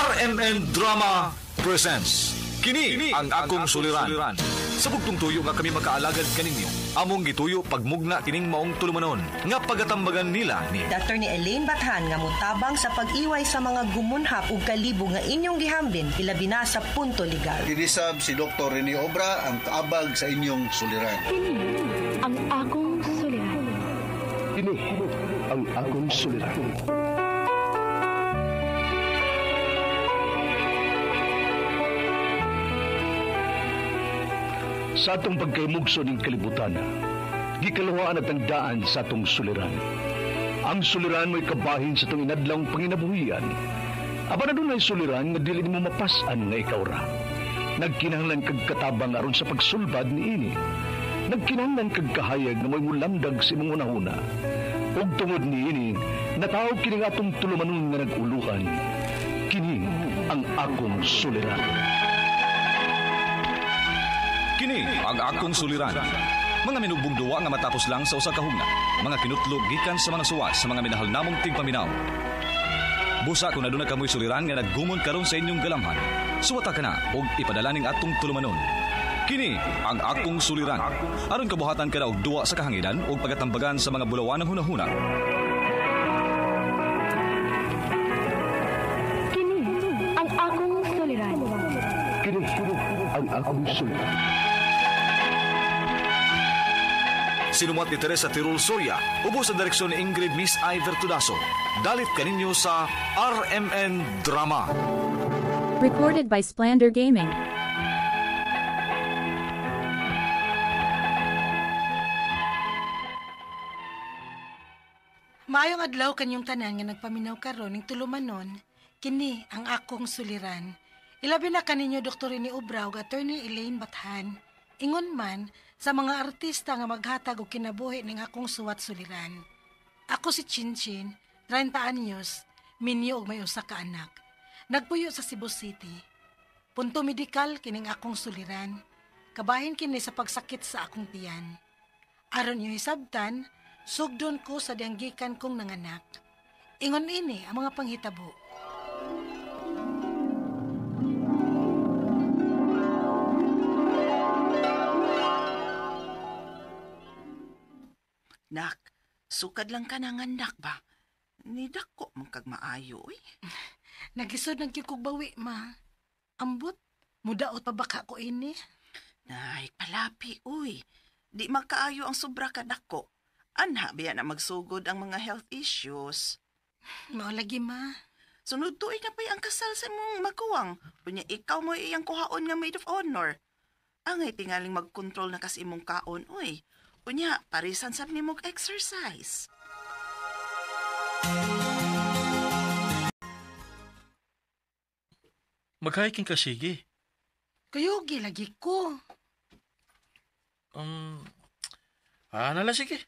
RMN Drama presents Kini ang akong suliran. Sa bugtong tuyo nga kami makaalagad kaninyo. Among gituyo pagmugna kining maong tulumanon nga pagatambagan nila ni Dr. ni Elaine Bathan nga mutabang sa pag-iway sa mga gumunhap ug kalibo nga inyong gihambin ilabi na sa punto legal. Dinisab si Dr. Rene Obra ang kaabag sa inyong suliran. Kini ang akong suliran. Kini ang akong suliran. Sa atong pagkaymugso ng kalibutan, gikalawaan at ang daan sa atong suliran. Ang suliran mo'y kabahin sa itong inadlang panginabuhian. Aba na doon ay suliran nga dili mo mapasan nga ikaw ra. Nagkinahanglan kag katabang aron sa pagsulbad ni ini. Nagkinahanglan kag kahayag na mo'y mulamdag si mong unahuna. Ug tungod ni ini, natawag kini nga atong tulumanon nga nag-uluhan. Kini ang akong suliran. Kini ang akong suliran. Mga minugbong duwa nga matapos lang sa usa ka hugna. Mga kinutlog gikan sa mga suwat sa mga minahal namong tigpaminaw. Busa kung aduna kamoy suliran nga naggumon karon sa inyong galamhan. Suwata ka na og ipadala ning atong tulumanon. Kini ang akong suliran. Aron kabuhatan ka na og duwa sa kahanginan og pagatambagan sa mga bulawan ng hunahuna. Kini ang akong suliran. Kini ang akong suliran. Sinumat ni Teresa Tirul Soria, ubo sa direksyon ni Ingrid Miss Iver Tudaso. Dalit kaninyo sa RMN Drama. Recorded by Splander Gaming. Maayong adlaw kanyong tanan nga nagpaminaw karon ning tulumanon, kini ang akong suliran. Ilabi na kaninyo Dr. Rene Obra ug Attorney Elaine Bathan. Ingon man sa mga artista nga maghatag og kinabuhi ning akong suwat suliran. Ako si Chinchin, 30 anyos, minyo og may usa ka anak. Nagpuyo sa Cebu City. Punto medikal kining akong suliran. Kabahin kini sa pagsakit sa akong tiyan. Aron yung hisabtan, sugdon ko sa dianggikan kong nanganak. Ingon ini ang mga panghitabo. Nak, sukad lang ka ng anak ba? Nidako mong kag maayo, eh. Nagisod ng kikugbawi, ma. Ambot, mudaot pa baka ko ini. Nay, palapi, uy. Di makaayo ang sobra ka dako. Anha biya na magsugod ang mga health issues. Mao lagi, ma. Sunod tuig na pa'y ang kasal sa mong makuwang. Punya ikaw mo iyang kuhaon nga maid of honor. Angay tingaling mag-control na kasi imong kaon, uy. Punya, parisan sab ni mong exercise. Mag-hiking ka, sige. Kuyugi lagi ko. Nala, sige.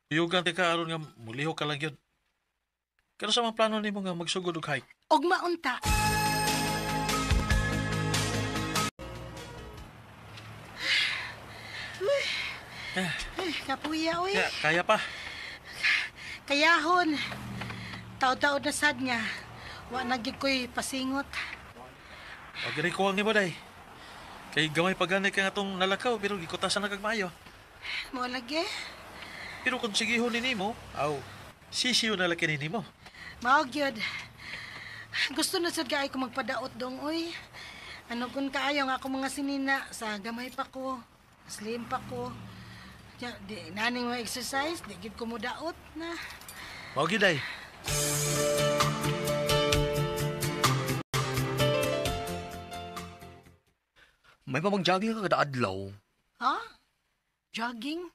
Kuyugan ka aron nga muliho ka lang yun. Kano sa mga plano ni mo nga magsugod og hike? Og maunta. Kapuya, uy. Kaya pa. Kayahon. Taod-taod na sad nga. Wa nagig ko'y pasingot. Wag rin kuwang ni mo, day. Kay gamay pagani ka nga itong nalakaw, pero gikutasan na kagmayo. Mo lagi. Pero kung sigihon ni mo, sisiyo na laki ni mo. Mao gyud. Gusto na sad kaay ko magpadaot dong, uy. Ano kun kaayo nga ako mga sinina sa gamay pa ko. Slim pa ko. Di naning mo exercise, di gid ko mo daot na. Mao gyud, day. May pa mag-jogging ka kada adlaw. Ha? Jogging?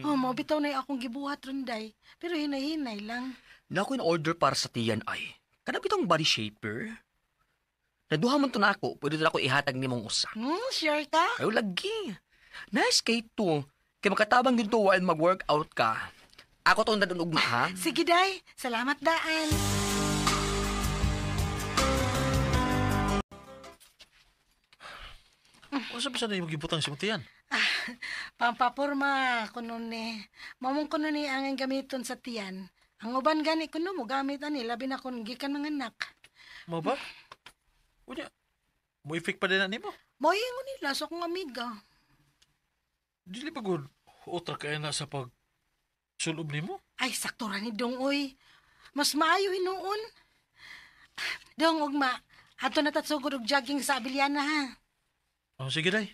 Oh, mo bitaw na akong gibuhat ronday. Pero hinay-hinay lang. Na ako in-order para sa tiyan ay. Kada bitong body shaper. Naduha man to na ako, pwede na ako ihatag ni mong usa. Sure ka? Ayaw lagi. Nice kay to. Kaya makatabang din to while mag-workout ka. Ako to na ugma, ha? Sige, day. Salamat, daan. O sabi sa na yung magibutang si Mutian? Pampapurma, kuno ni. Mamong kuno ni ang gamiton sa tiyan. Ang uban gani kuno mo gamit ani labi na kung gikan ng anak. Mo ba? Unya, mo effect pa din na nimo. Moingon nila sa akong amiga. Dili ba good otra kaya na sa pag sulob nimo? Ay, sakto ra ni Dong, oy. Mas maayo hinuon. Dong, ugma. Ato na tatsugod og jogging sa Abiliana, ha? Oh, sige day.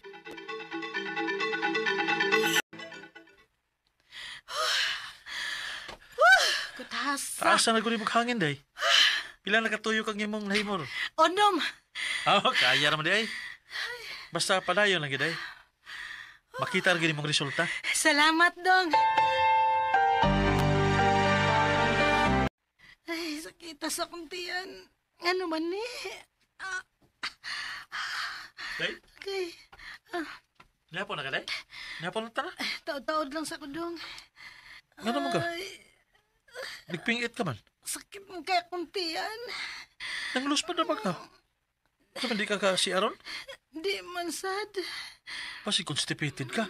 Kutas. Taas na naguli maghangin day. Pila na katuyo kang imong nahimor. Onom. Kaya naman day. Basta padayon lang day. Makita rin mong resulta. Salamat, Dong. Ay, sakita sa akong tiyan. Ano man ni? Day? Okay. Napon na ka day? Napon na ta na? Taod-taod lang sa kudong. Ano mo ka? Nagpingit ka man. Sakit ng kaya akong tiyan. Nanglus pa na ba ka? Naman di ka si Aaron? Di man sad. Pasi constipated ka.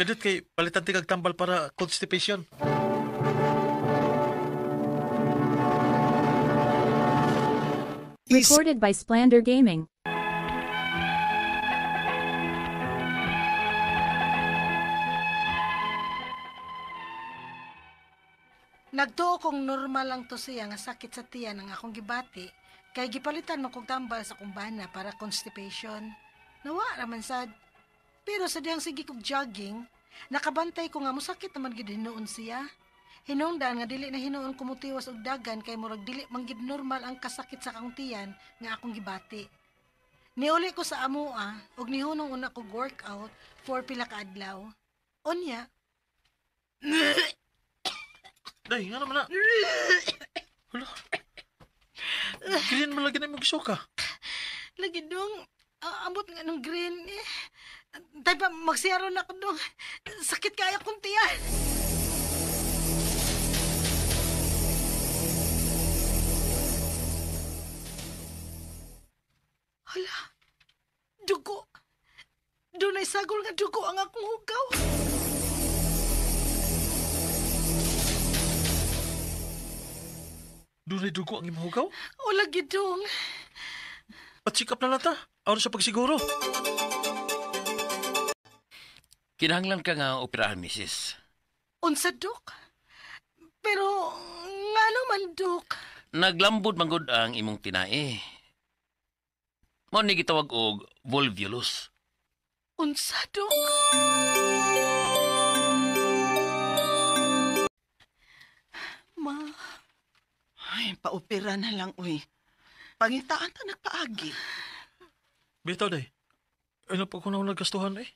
Kadit kay palitan tigag tambal para constipation. Recorded by Splander Gaming. Nagtuo kong normal lang to siya nga sakit sa tiyan ang akong gibati kay gipalitan mo kong tambal sa kumbana para constipation. Nawa raman sad. Pero sa dihang sige kog jogging, nakabantay ko nga musakit naman gid hinuon siya. Hinungdan nga dili na hinuon kumutiwas og dagan kay murag dili man gid normal ang kasakit sa akong tiyan nga akong gibati. Niuli ko sa amoa og nihunong una kog workout for pila ka adlaw. Unya, Day, nga naman na. Hala. Green mo lagi na mong gisuka. lagi dong, ambot nga ng green eh. Tay pa, magsiyaro na ko dong. Sakit kaya kong tiyan. Hala, dugo. Doon ay sagol nga dugo ang akong hugaw. Doon ay dugo ang imong hugaw? O lagi dong. Patsikap na lang ta. Aron sa pagsiguro. Kinahanglan ka nga operahan, misis. Unsa, Dok? Pero, nga naman, Dok. Naglambod manggod ang imong tinae. Mao ni gitawag og volvulus. Unsa, Dok? Ma, Ay, paopera na lang, uy. Pangitaan ta nagpaagi. Bitaw day. Ano pa ko na nagkastuhan eh?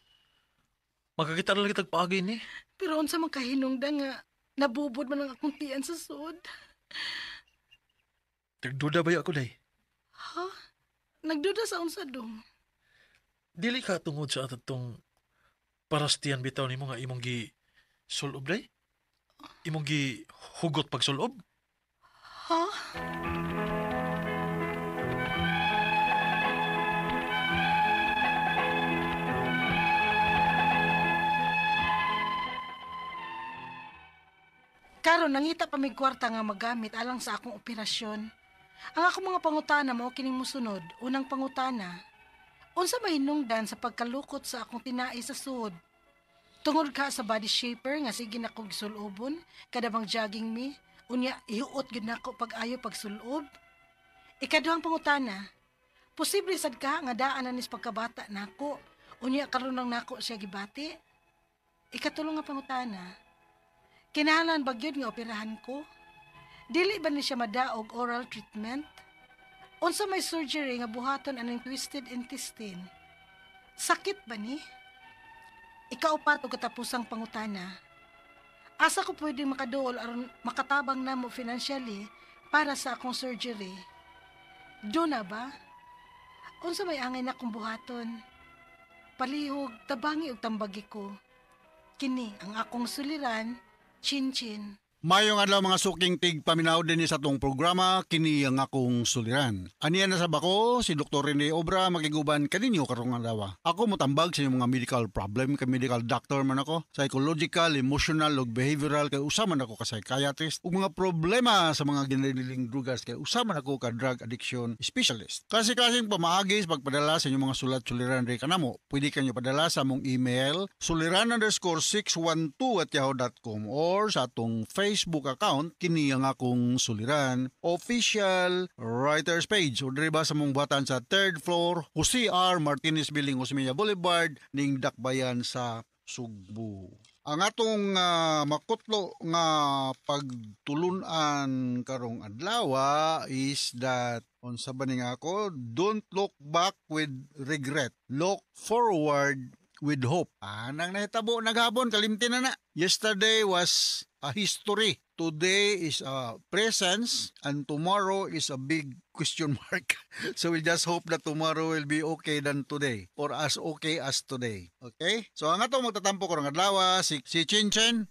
Magkakita na lang kitag paagi ni. pero unsa man kahinungdan nga nabubod man ang akong tiyan sa sud. Nagduda ba ako day? Ha? Nagduda sa unsa dong? Dili ka tungod sa atatong parastiyan bitaw nimo nga imong gi sulob day? Imong gi hugot pag sulob? Ha? Karon nangita pa mig kwarta nga magamit alang sa akong operasyon. Ang akong mga pangutana mao kining mosunod. Unang pangutana, unsa mahinungdan sa pagkalukot sa akong tinai sa suod? Tungod ka sa body shaper nga sige na kog sulobon kada bang jogging me, unya ihuot gid nako pag-ayo pagsulob. Ikaduhang pangutana, posible sad ka nga daan na nis pagkabata nako, unya karon lang nako siya gibati. Ikatulong nga pangutana, kinahanglan ba gyud nga operahan ko? Dili ba ni siya madaog oral treatment? Unsa may surgery nga buhaton aning twisted intestine? Sakit ba ni? Ikaupat og katapusang pangutana. Asa ko pwede makaduol aron makatabang namo financially para sa akong surgery? Do na ba? Unsa may angay na kong buhaton? Palihog, tabangi ug tambagi ko. Kini ang akong suliran, Chin Chin. Mayong adlaw mga suking tig paminaw din sa atong programa kini ang akong suliran. Aniya na sa bako si Dr. Rene Obra magiguban kaninyo karong adlaw. Ako motambag sa inyong mga medical problem, kay medical doctor man ako, psychological, emotional ug behavioral kay usa man ako ka psychiatrist ug mga problema sa mga ginaliling drugs kay usa man ako ka drug addiction specialist. Kasi-kasing pamaagi sa pagpadala sa inyong mga sulat-suliran ri kanamo. Pwede kanyo padala sa among email suliran_612@yahoo.com or sa atong Facebook account kini ang akong suliran official writers page o diri ba sa mong buhatan sa 3rd floor Jose R. Martinez Building, Osmeña Boulevard ning Dakbayan sa Sugbo. Ang atong makutlo nga pagtulunan karong adlaw is that unsa ba ni nga ako, don't look back with regret, look forward with hope. Nang nahitabo naghapon kalimtin na. Yesterday was a history. Today is a presence and tomorrow is a big question mark. So we just hope that tomorrow will be okay than today or as okay as today. Okay? So ang atong magtatampo ko ng adlaw si Chin, 30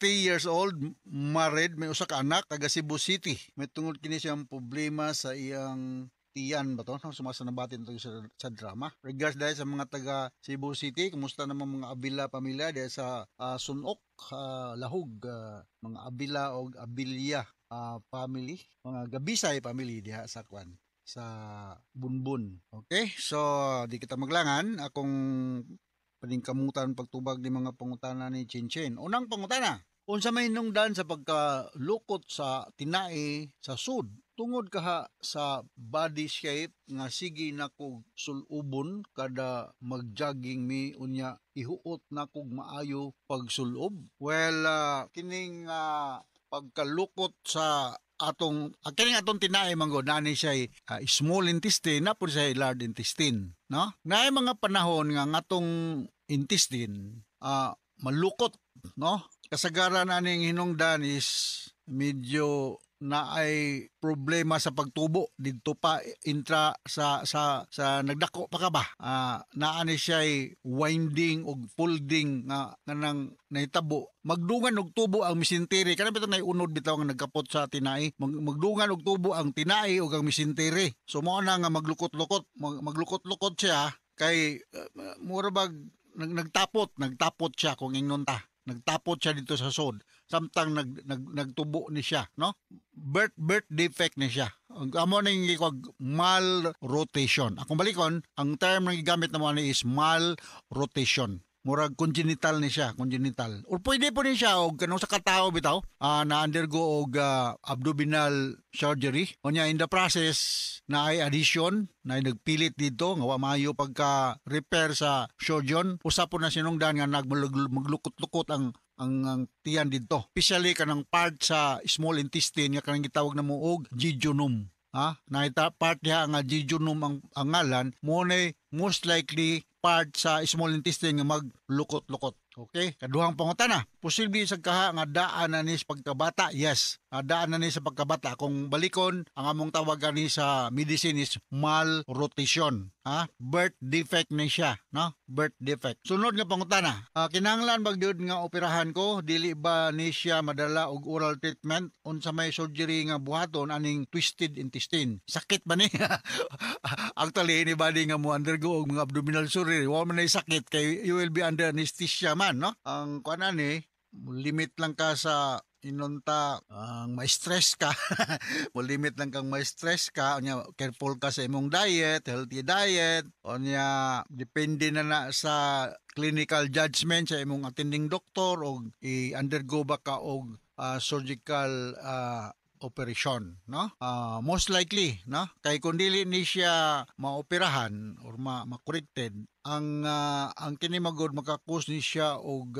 years old, married, may usa ka anak, taga Cebu City. May tungod kini siyang problema sa iyang tiyan ba to? Sumasanabatin to sa drama. Regards dahil sa mga taga Cebu City, kumusta naman mga Abila pamilya dahil sa Sunok, Lahog, mga Abila o Abilia family, mga Gabisay family diha sa Kwan, sa Bunbun. Okay? So, di kita maglangan akong paningkamutan pagtubag ni mga pangutana ni Chinchin. Unang pangutana, unsa may hinungdan sa pagkalukot sa tinai sa sud tungod kaha sa body shape nga sige nako sulubon kada magjogging mi unya ihuot nakog maayo pagsulob. Well, kining pagkalukot sa atong tinai manggod nani siya small intestine na pud siya large intestine, no? Naay mga panahon nga atong intestine malukot, no? Kasagaran aning hinungdan is medyo na ay problema sa pagtubo didto pa intra sa nagdako pa ka ba, naani siya winding og folding nga nang nahitabo magdungan og tubo ang misintiri kana bitaw nay unod bitaw nga nagkapot sa tinai, magdungan og tubo ang tinai ug ang misintiri. So mao na nga maglukot-lukot siya kay mura bag nagtapot siya kung ingnon ta. Nagtapot siya dito sa sod. Samtang nagtubo ni siya, no? Birth defect ni siya. Ang amo ning malrotation. Akong balikon, ang term na gigamit na mo ni is malrotation. Murag congenital ni siya, congenital. Or pwede po ni siya og kanang sa katao bitaw, na-undergo og abdominal surgery. Onya in the process na ay addition, na ay nagpilit dito nga wa maayo pagka-repair sa surgeon. Usa po na sinungdan nga maglukot-lukot ang tiyan dito. Especially kanang part sa small intestine nga kanang gitawag na mo og jejunum. Naita part diha nga jejunum ang ngalan, mo most likely part sa small intestine nga maglukot-lukot. Okay? Kaduhang pangutana, posible sa kaha nga daan na ni sa pagkabata? Yes, daan na ni sa pagkabata. Kung balikon, ang among tawagan ni sa medicine is malrotation. Birth defect ni siya, no? Birth defect. Sunod nga pangutana, kinahanglan bag gyud nga operahan ko, dili ba ni siya madala og oral treatment unsa may surgery nga buhaton aning twisted intestine? Sakit ba ni? Actually, anybody nga mo undergo og mga abdominal surgery, wa man nay sakit kay you will be under anesthesia man, no? Ang kuan ani, limit lang ka sa inunta ang ma-stress ka. Limit lang kang ma-stress ka. Onya, careful ka sa imong diet, healthy diet. Onya, depende na sa clinical judgment sa imong attending doctor o i-undergo ba ka og surgical operation, no? Most likely, no? Kay kung dili ni siya maoperahan or ma-corrected, ang kini magod makakos ni siya og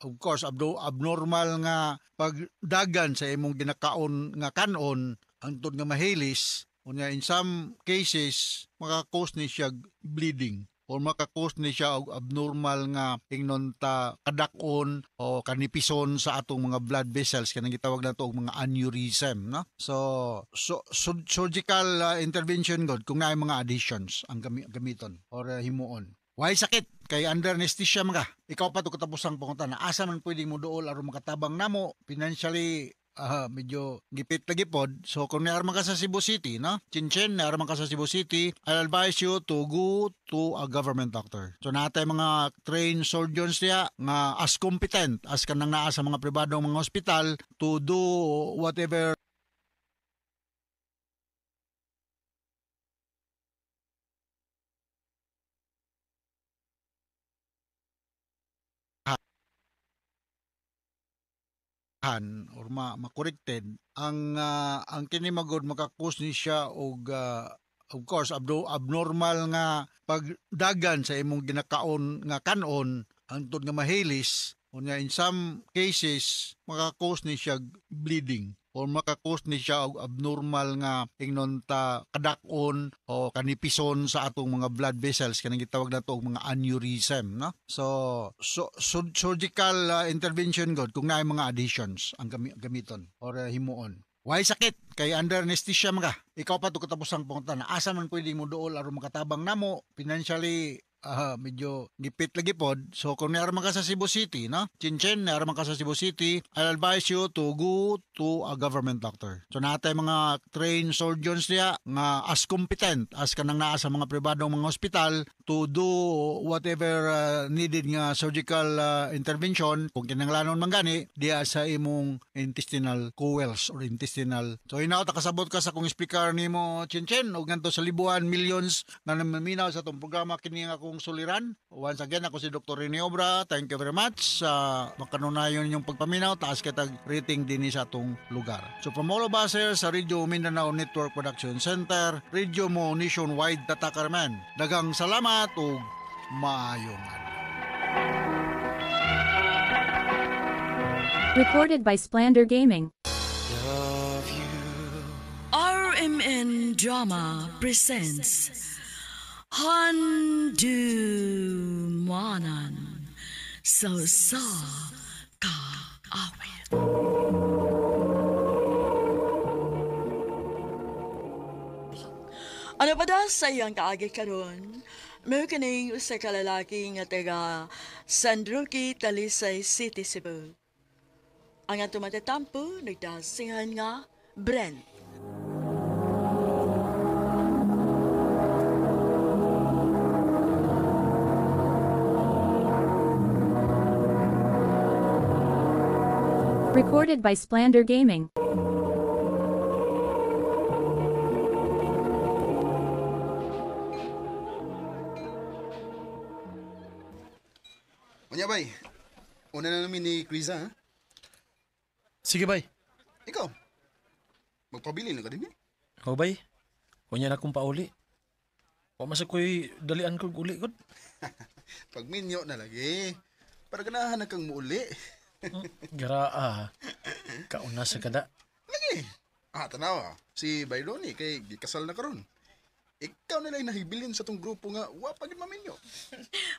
of course abnormal nga pagdagan sa imong ginakaon nga kanon hangtod nga mahilis. Unya in some cases makakos ni siya bleeding or makakos ni siya og abnormal nga ingnon ta kadakon o kanipison sa atong mga blood vessels kanang gitawag nato og mga aneurysm, no? So surgical intervention god kung naay mga adhesions ang gamiton or himuon. Why sakit? Kay under anesthesia mga. Ikaw pa to katapusang pangunta na asa man pwedeng mo dool aron makatabang namo financially medyo gipit lagi pod. So kung naarman ka sa Cebu City, no? Chinchin, naarman ka sa Cebu City, I'll advise you to go to a government doctor. So natay mga trained surgeons niya nga as competent as kanang naa sa mga pribadong mga hospital to do whatever or ma-corrected ang kini magod makakos ni siya og of course abnormal nga pagdagan sa imong ginakaon nga kanon antod nga mahilis unya in some cases makakos ni siya bleeding or makakos ni siya og abnormal nga ingnon ta kadakon o kanipison sa atong mga blood vessels kanang gitawag nato og mga aneurysm, no? So surgical intervention god kung naay mga adhesions ang gamiton or himuon. Why sakit? Kay under anesthesia mga. Ikaw pa to katapusang pangunta na asa man pwedeng mo dool aron makatabang namo financially medyo gipit lagi pod. So kung naarman ka sa Cebu City, no? Chinchin, naarman ka sa Cebu City, I'll advise you to go to a government doctor. So natay mga trained surgeons niya nga as competent as kanang naa sa mga pribadong mga hospital to do whatever needed nga surgical intervention kung kinahanglanon man gani diya sa imong intestinal coels or intestinal. So hinaot kasabot ka sa kung speaker nimo Chinchin ug ngadto sa libuan millions nga namaminaw sa tong programa kini nga akong suliran. Once again, ako si Dr. Rene Obra. Thank you very much sa makanunayon yung pagpaminaw. Taas kitag rating din sa atong lugar. So from all of us here sa Radio Mindanao Network Production Center, Radio mo nationwide tatakarman. Dagang salamat ug maayong adlaw. Recorded by Splander Gaming. RMN Drama presents Handumanan sa kaawit. Ano ba da sa iyang kaagi karon? May kining usa ka lalaki nga taga San Roque, Talisay City, Cebu. Ang atong matatampo nagdasingan nga Brent. Recorded by Splander Gaming. Unya bay, una na namin ni Criza, ha? Sige, bay. Ikaw, magpabili na ka din, eh? O, bay. Kunya na akong pauli. O, masa ko'y dalian kong uli, god. Pagminyo na lagi. Para ganahan na kang muuli. Garaa. Kauna sa kada. Lagi. Tanawa. Si Bayloni kay gikasal na karon. Ikaw nila nahibilin sa tong grupo nga wapagin maminyo.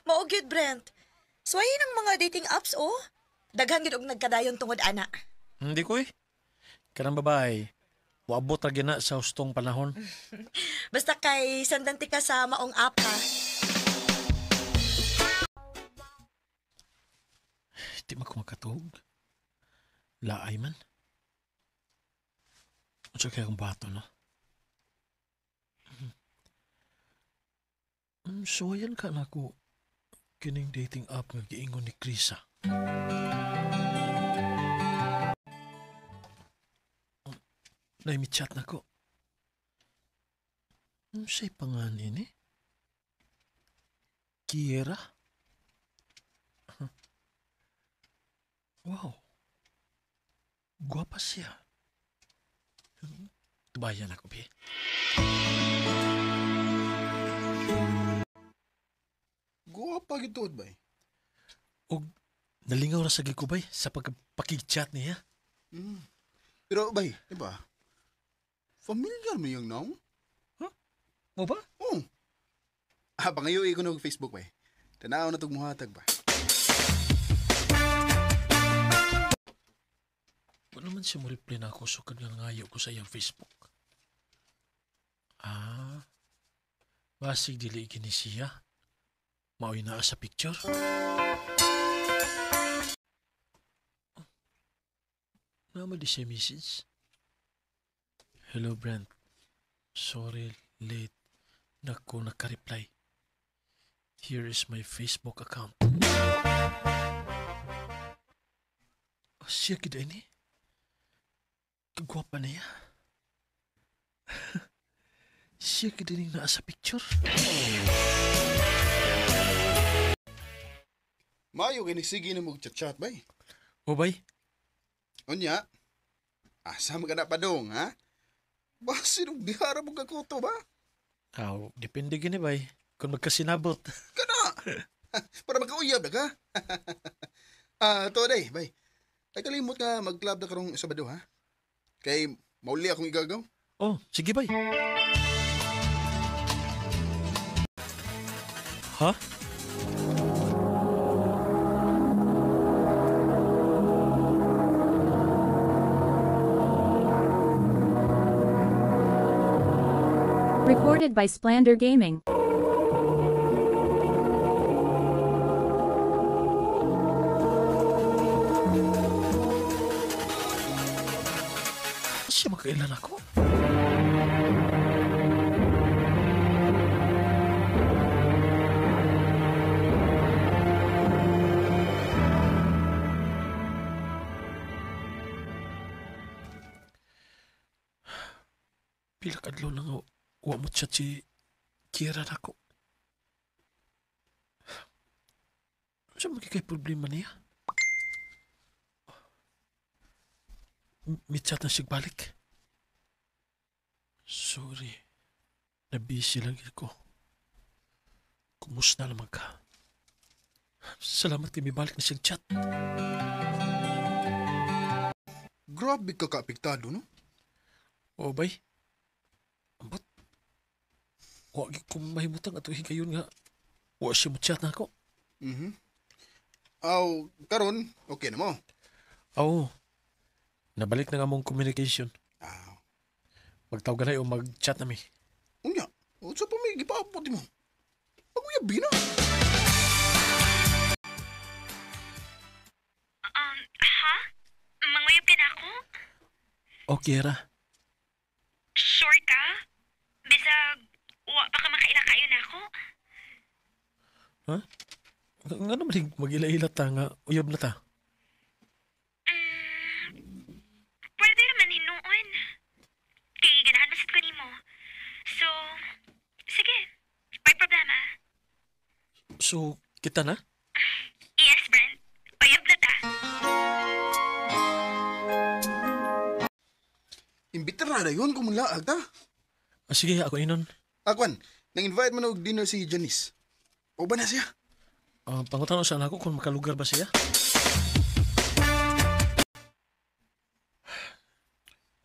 Maugyod, Brent. Suwayin ang mga dating apps, oh. Daghan gid og nagkadayon tungod ana. Hindi ko eh. Kanang babae, waabot ra gina sa hustong panahon. Basta kay sandanti ka sa maong app, ha. Di man ko makatuhog. Laay man. Ano siya kaya kong bato, no? Suwayan ka na ako kining dating app nga giingon ni Krisa. Naimi-chat na ko. Siya'y panganin eh? Kiera? Wow. Guwapa siya. Tubayan ako, Bi. Guwapa gito, bay. O, nalingaw na sa gikubay sa pagpakig-chat niya. Pero, bay, diba? Familiar mo yung naong? Huh? O ba? Oo. Pangayo ko na Facebook, bay. Tanaw na itong muhatag, ba? Wala naman siya mo reply na ako so kanya ngayo ko sa iyang Facebook. Basig dili gini siya. Mao'y naa sa picture. Naman di siya message. Hello, Brent. Sorry, late. Nako nakareply. Here is my Facebook account. Oh, siya kita ini. Kagwapa na ya. Siya kita ning naa sa picture. Mayo kinisigi na mong chat-chat, bay. O, bay? Unya, asa mo ka na pa dong, ha? Basi nung bihara mong kakuto ba? Aw, depende gini, bay. Kung magkasinabot. Para magkauyab na ka. Today, bay. Ay kalimot ka mag-club na karong Sabado, ha? Kay mauli akong igagaw. Oh, sige, bay. Ha? Recorded by Splander Gaming. Siya makailan ako? Pila kadlaw na nga wa mo chat si Kira na ako. Saan magigay problema niya? May chat na siya balik. Sorry. Nabisi lang ako. Kumusta naman ka? Salamat kay may balik na siyang chat. Grabe ka kaapektado, no? O, bay? Ambot? Huwag kong mahimutang at higayon nga. Huwag siya mo chat na ako. Aw, karon okay na mo? Oo. Nabalik na nga mong communication. Magtawag na o mag-chat na mi. Unya, sa pa may gipaabot mo? Pag-uyabi na. Ha? Manguyab ka na ako? O, Kira. Sure ka? Bisag, wa pa ka makaila-kayo na ako? Ha? Nga naman mag-ila-ila ta nga uyab na ta. Pwede naman hinuon. Kay ganahan masad ko nimo. So, sige. May problema. So, kita na? Yes, Brent. Uyab na ta. Imbitar na yun kung mulaag ta. Sige, ako inon. Akwan, nang-invite mo na og dinner si Janice. O ba na siya? Pangutan saan ako kung makalugar ba siya?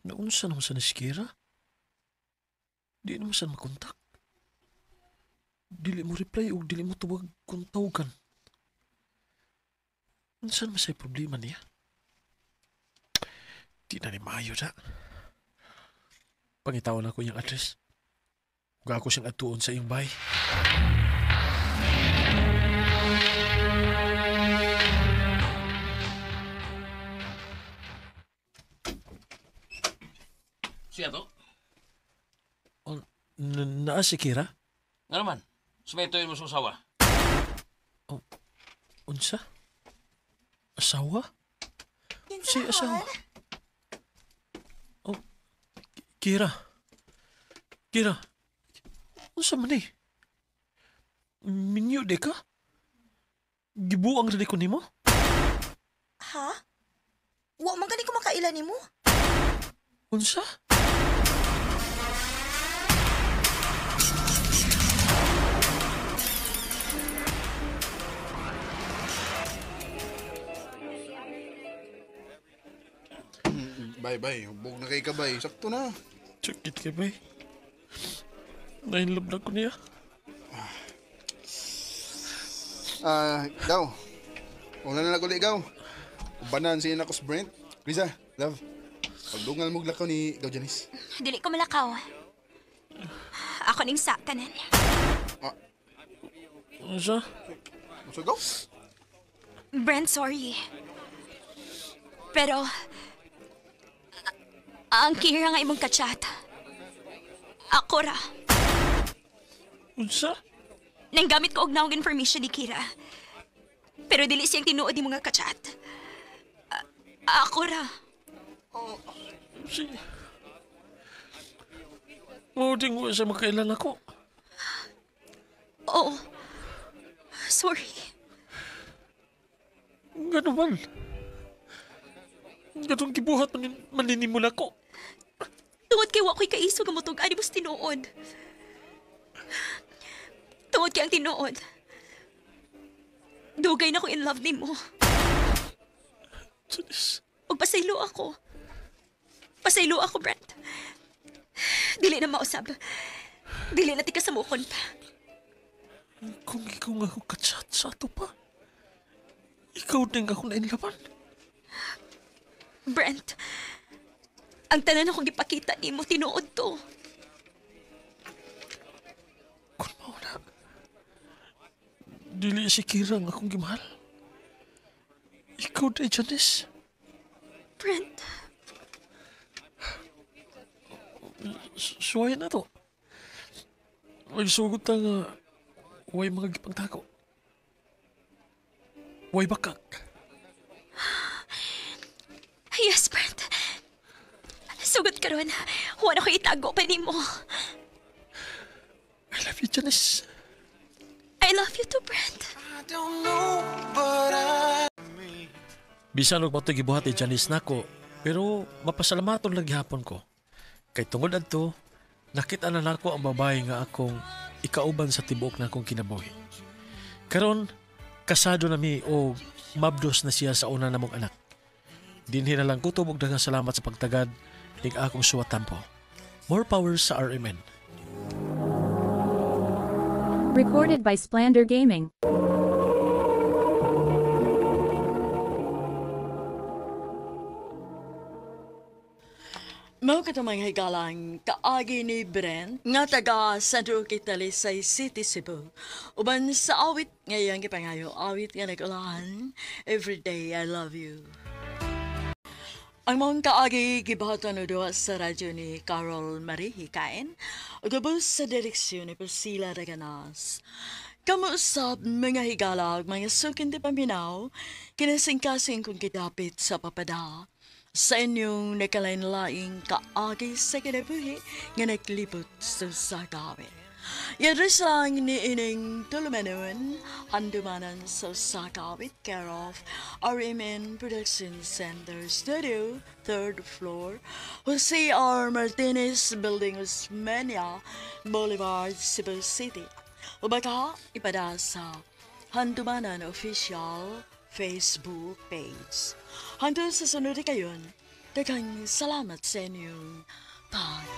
Naunsa naman sa nasikira? Di naman saan makontak. Dili mo reply o dili mo tuwag kung tawagan. Saan masay problema niya? Di na ni maayo na. Pangitawan ako yung address. Huwag ako siyang atuon sa iyong bahay. Siya to? Naa si Kira? Nga naman, sumetoyin mo sa usawa. Unsa? Asawa? Si asawa? Oh, Kira. Kira. Unsa man eh? Minyo de ka? Gibuang rin ko nimo? Ha? Wa man gani ko makaila nimo? Unsa? Bye. Hubog na kay kabay. Sakto na. Sakit kay bay. Nainlove na ko niya. Gaw. Una na naguli, Gaw. Ubanan siya na ko sa Brent. Riza, love. Pagdungal mong lakaw ni Gaw Janice. Dili ko malakaw. Ako ning sa kanan. Unsa? Go. Brent, sorry. Pero, ang Kira nga imong kachat. Ako ra. Unsa? Nanggamit ko og naong information ni Kira. Pero dili siyang tinuod ni mga kachat. Ako ra. Sige. Mauding mo sa makailan ako. Oo. Sorry. Gano'n man. Gano'ng gibuhat maninimula ko. Tungod kay wako'y kaiso nga motong ani bus tinuod. Tungod kay ang tinuod. Dugay na ko in love ni mo. Og pasaylo ako. Pasaylo ako, Brent. Dili na mausab. Dili na tika sa mukon pa. Kung ikaw nga ako kachat sa ato pa, ikaw din ako nainlaban. Brent, ang tanan akong ipakita ni mo, tinuod to. Kung mauna, dili si Kira ang akong gimahal. Ikaw din, Janice. Brent. Suwayan na to. May sugot na nga, way mga gipagtako. Way bakak. Yes, Brent. Sugot ka ron. Huwag ako itago pa ni mo. I love you, Janice. I love you too, Brent. Bisan og matoy gibuhat ni Janice nako, pero mapasalamaton lang gihapon ko. Kay tungod adto, nakita na nako ang babae nga akong ikauban sa tibuok na akong kinabuhi. Karon, kasado na mi o mabdos na siya sa una namong anak. Dinhi na lang kutob og daghang salamat sa pagtagad ning akong suwatampo. More power sa RMN. Recorded by Splander Gaming. Mao katamang higalang kaagi ni Brent nga taga Centro Kitalisay City, Cebu. Uban sa awit ngayang gipangayo, awit nga nag-ulahan, Everyday I Love You. Ang mong kaagi gibahatan o doon sa radyo ni Carol Marie Hikain, o gabos sa direksyon ni Priscilla Raganas. Kamuusap mga higalag, mga sukin di paminaw, kinasingkasing kong kitapit sa papada. Sa inyong nakalain-laing kaagi sa kinabuhi nga naglibot sa sagawin. Yadres lang ni ining tulumanon, handumanan sa sagawit, care of RMN Production Center Studio, 3rd floor, Jose R. Martinez Building, Osmeña Boulevard, Cebu City. O baka ipada sa Handumanan Official Facebook page. Hanggang sa sunod kayon, daghang salamat sa inyong pag